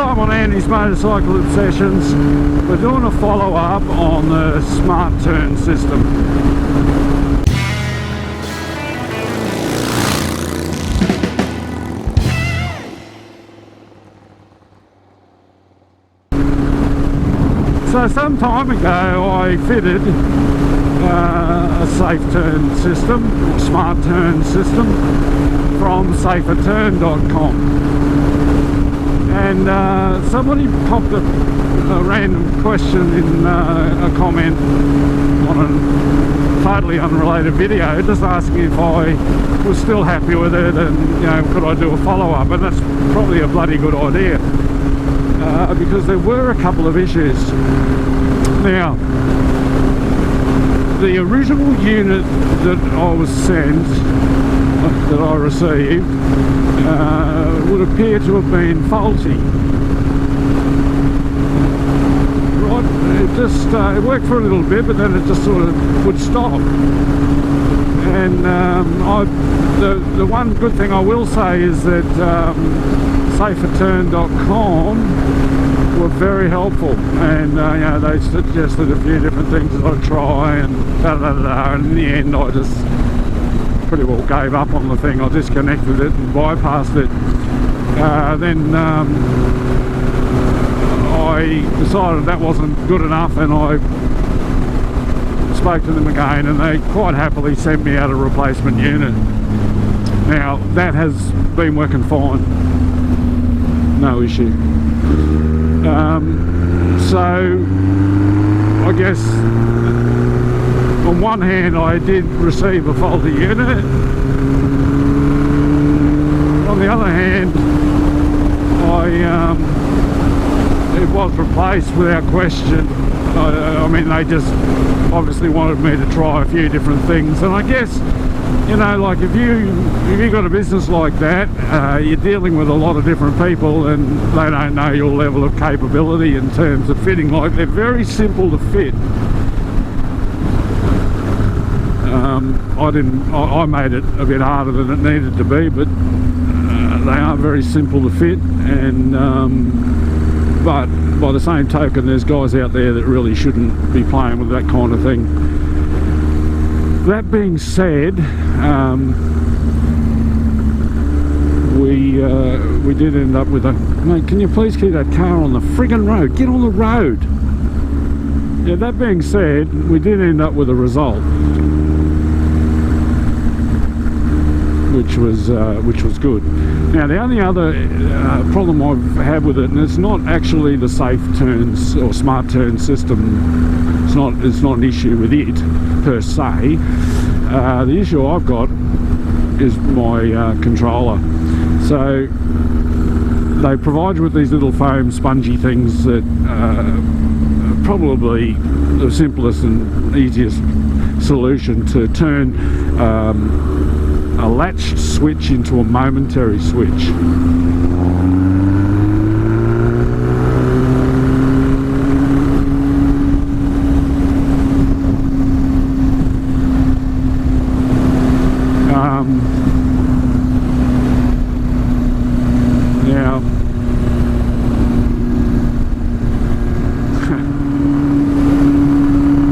time on Andy's Motorcycle Obsessions, we're doing a follow-up on the smart turn system. So some time ago I fitted a safe turn system, smart turn system, from saferturn.com, and somebody popped a random question in a comment on a totally unrelated video, just asking if I was still happy with it, and you know, could I do a follow-up. And that's probably a bloody good idea, because there were a couple of issues. Now, the original unit that I was sent, that I received, would appear to have been faulty. Right, it just it worked for a little bit, but then it just sort of would stop. And the one good thing I will say is that saferturn.com were very helpful, and you know, they suggested a few different things that I'd try, and and in the end I just pretty well gave up on the thing. I disconnected it and bypassed it. Then I decided that wasn't good enough, and I spoke to them again, and they quite happily sent me out a replacement unit. Now that has been working fine, no issue. So I guess on one hand I did receive a faulty unit, on the other hand it was replaced without question. I mean, they just obviously wanted me to try a few different things, and I guess, you know, like if you got a business like that, you're dealing with a lot of different people, and they don't know your level of capability in terms of fitting. Like, they're very simple to fit. I made it a bit harder than it needed to be, but they are very simple to fit, and but by the same token, there's guys out there that really shouldn't be playing with that kind of thing. That being said, we did end up with a... Mate, can you please keep that car on the friggin' road? Get on the road! Yeah, that being said, we did end up with a result, which was good. Now, the only other problem I've had with it, and it's not actually the safe turns or smart turn system, it's not an issue with it per se. The issue I've got is my controller. So they provide you with these little foam spongy things that are probably the simplest and easiest solution to turn a latched switch into a momentary switch. Now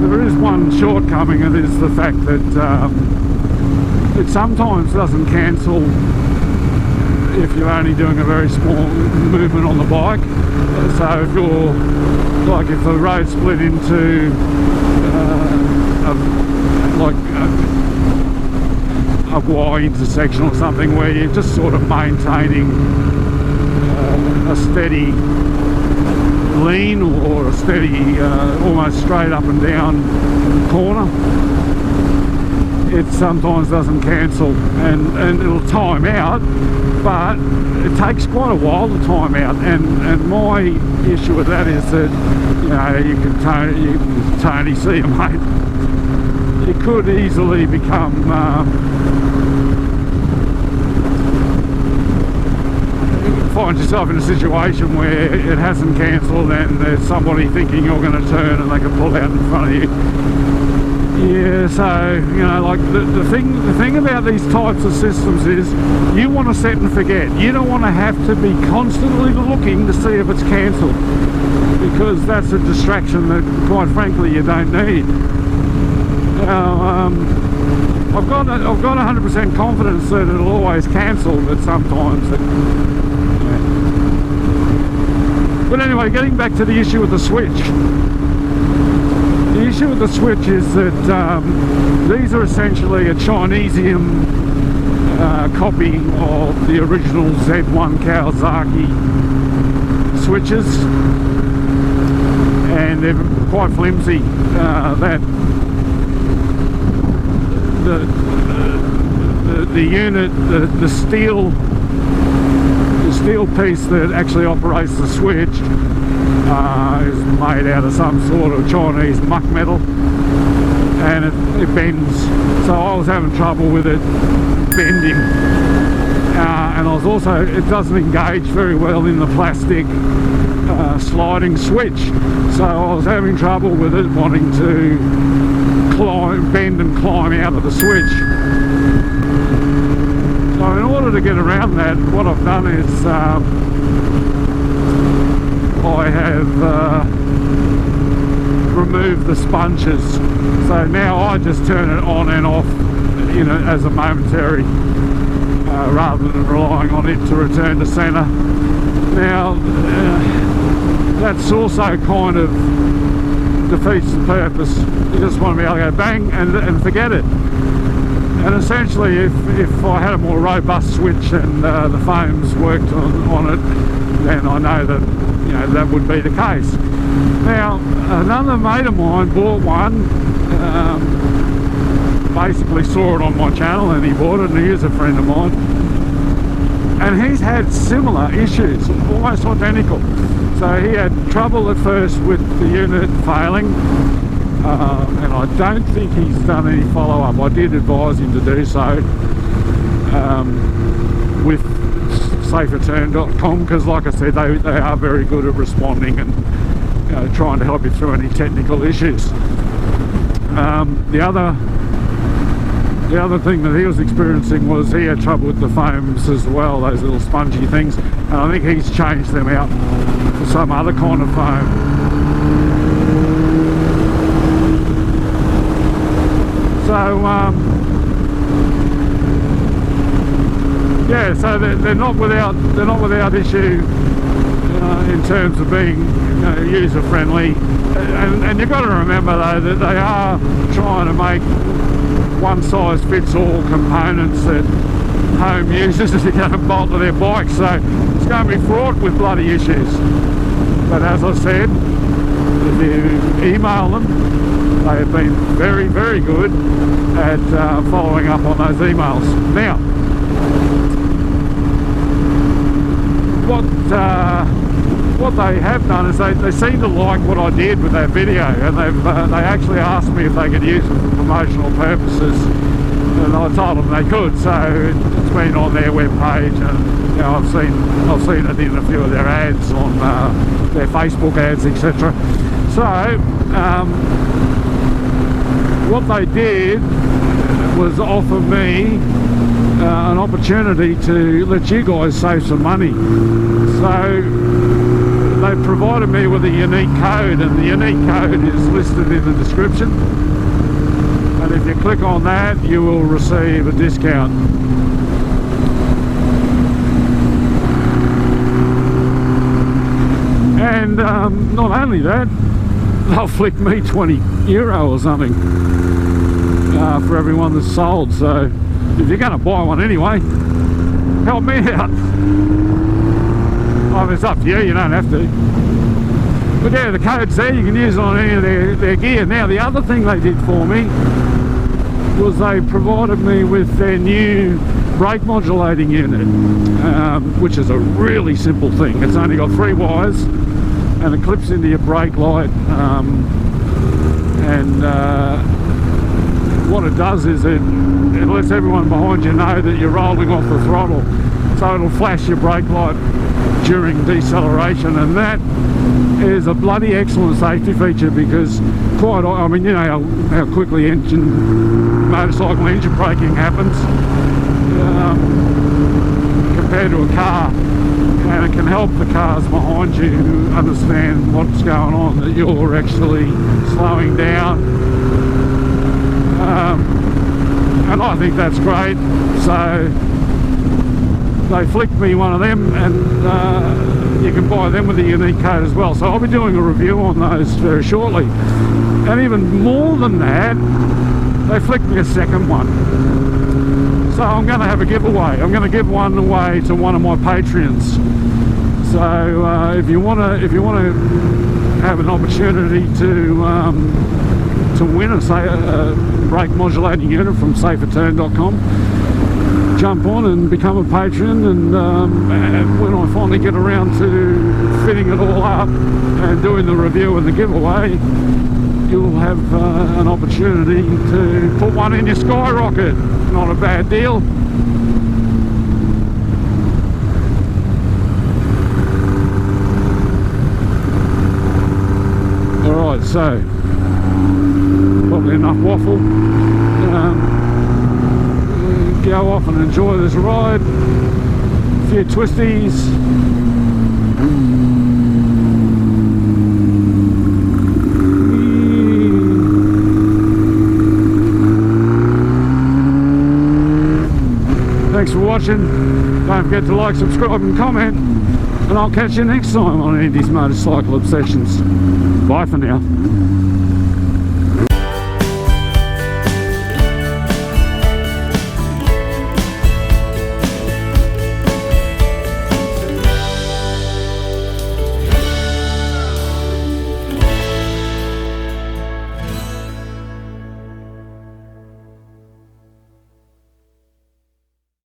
there is one shortcoming, and it is the fact that it sometimes doesn't cancel if you're only doing a very small movement on the bike. So if you're, like, if the road split into a Y intersection or something, where you're just sort of maintaining a steady lean or a steady almost straight up and down corner, it sometimes doesn't cancel, and it'll time out, but it takes quite a while to time out, and my issue with that is that, you know, you can Tony, see you, mate, it could easily become find yourself in a situation where it hasn't cancelled, and there's somebody thinking you're going to turn and they can pull out in front of you. Yeah, so, you know, like the thing about these types of systems is you want to set and forget. You don't want to have to be constantly looking to see if it's cancelled, because that's a distraction that, quite frankly, you don't need. Now, I've got 100% confidence that it'll always cancel, but sometimes it, yeah. But anyway, getting back to the issue with the switch. The issue with the switch is that these are essentially a Chinesium copy of the original Z1 Kawasaki switches, and they're quite flimsy. The unit, the steel piece that actually operates the switch is made out of some sort of Chinese muck metal, and it bends. So I was having trouble with it bending, and I was also, it doesn't engage very well in the plastic sliding switch, so I was having trouble with it wanting to bend and climb out of the switch. So in order to get around that, what I've done is I have removed the sponges. So now I just turn it on and off, you know, as a momentary, rather than relying on it to return to centre. Now, that's also kind of defeats the purpose. You just want to be able to go bang and forget it. And essentially, if I had a more robust switch and the foams worked on it, then I know that, you know, that would be the case. Now, another mate of mine bought one, basically saw it on my channel and he bought it, and he is a friend of mine. And he's had similar issues, almost identical. So he had trouble at first with the unit failing, and I don't think he's done any follow-up. I did advise him to do so with saferturn.com, because like I said, they are very good at responding and, you know, trying to help you through any technical issues. The other thing that he was experiencing was he had trouble with the foams as well, those little spongy things, and I think he's changed them out for some other kind of foam. So yeah, so they're not without issue in terms of being, you know, user friendly, and you've got to remember though that they are trying to make one-size-fits-all components that home users are going to bolt to their bikes, so it's going to be fraught with bloody issues. But as I said, if you email them, they have been very, very good at following up on those emails. Now, what they have done is they seem to like what I did with that video, and they actually asked me if they could use it for promotional purposes, and I told them they could. So it's been on their webpage, and, you know, I've seen it in a few of their ads on their Facebook ads, etc. So what they did was offer me an opportunity to let you guys save some money. So they provided me with a unique code, and the unique code is listed in the description, and if you click on that you will receive a discount. And not only that, they'll flick me €20 or something for everyone that's sold. So if you're going to buy one anyway, help me out. I mean, it's up to you, you don't have to. But yeah, the code's there, you can use it on any of their gear. Now, the other thing they did for me was they provided me with their new brake modulating unit, which is a really simple thing. It's only got 3 wires, and it clips into your brake light, what it does is it lets everyone behind you know that you're rolling off the throttle, so it'll flash your brake light during deceleration, and that is a bloody excellent safety feature, because quite, I mean, you know how quickly motorcycle engine braking happens compared to a car, and it can help the cars behind you understand what's going on, that you're actually slowing down, and I think that's great. So they flicked me one of them, and you can buy them with a unique code as well. So I'll be doing a review on those very shortly. And even more than that, they flicked me a second one. So I'm going to have a giveaway. I'm going to give one away to one of my Patreons. So if you want to have an opportunity to win a brake modulating unit from saferturn.com, jump on and become a patron, and when I finally get around to fitting it all up and doing the review and the giveaway, you'll have an opportunity to put one in your skyrocket. Not a bad deal. Alright, so probably enough waffle. Go off and enjoy this ride. A few twisties. Thanks for watching. Don't forget to like, subscribe and comment, and I'll catch you next time on Andy's Motorcycle Obsessions. Bye for now.